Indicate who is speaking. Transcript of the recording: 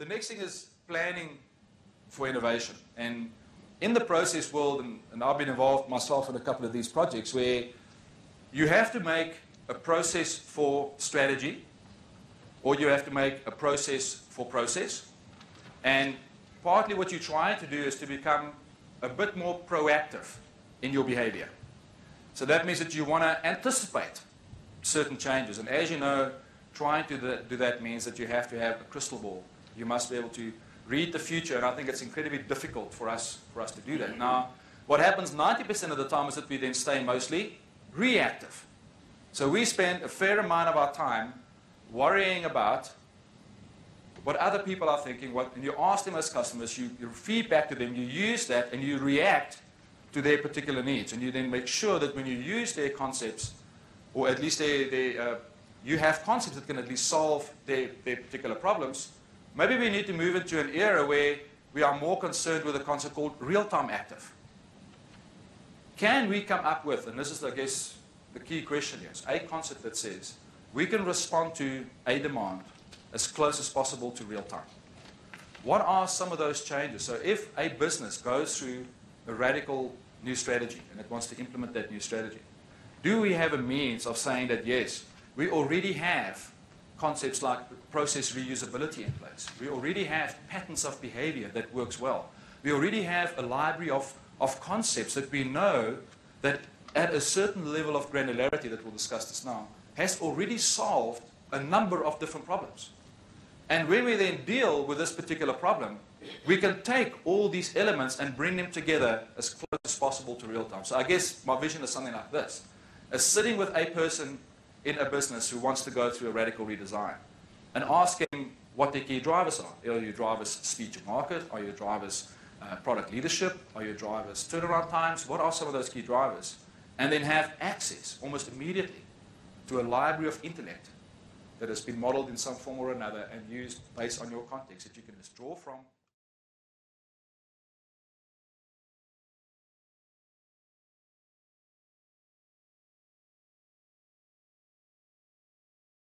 Speaker 1: the next thing is planning for innovation. And in the process world, and I've been involved myself in a couple of these projects where you have to make a process for strategy, or you have to make a process for process. And partly what you're trying to do is to become a bit more proactive in your behavior. So that means that you want to anticipate certain changes. And as you know, trying to do that means that you have to have a crystal ball. You must be able to read the future, and I think it's incredibly difficult for us to do that. Now, what happens 90% of the time is that we then stay mostly reactive. So we spend a fair amount of our time worrying about what other people are thinking, and you ask them as customers, you feed back to them, you use that, and you react to their particular needs. And you then make sure that when you use their concepts, or at least you have concepts that can at least solve their particular problems. Maybe we need to move into an era where we are more concerned with a concept called real-time active. Can we come up with, and this is, I guess, the key question here, is a concept that says we can respond to a demand as close as possible to real time. What are some of those changes? So if a business goes through a radical new strategy and it wants to implement that new strategy, do we have a means of saying that, yes, we already have concepts like process reusability in place. We already have patterns of behavior that works well. We already have a library of concepts that we know that at a certain level of granularity that we'll discuss this now, has already solved a number of different problems. And when we then deal with this particular problem, we can take all these elements and bring them together as close as possible to real time. So I guess my vision is something like this. As sitting with a person in a business who wants to go through a radical redesign and ask him what their key drivers are. Are your drivers speed to market? Are your drivers product leadership? Are your drivers turnaround times? What are some of those key drivers? And then have access almost immediately to a library of intellect that has been modeled in some form or another and used based on your context that you can just draw from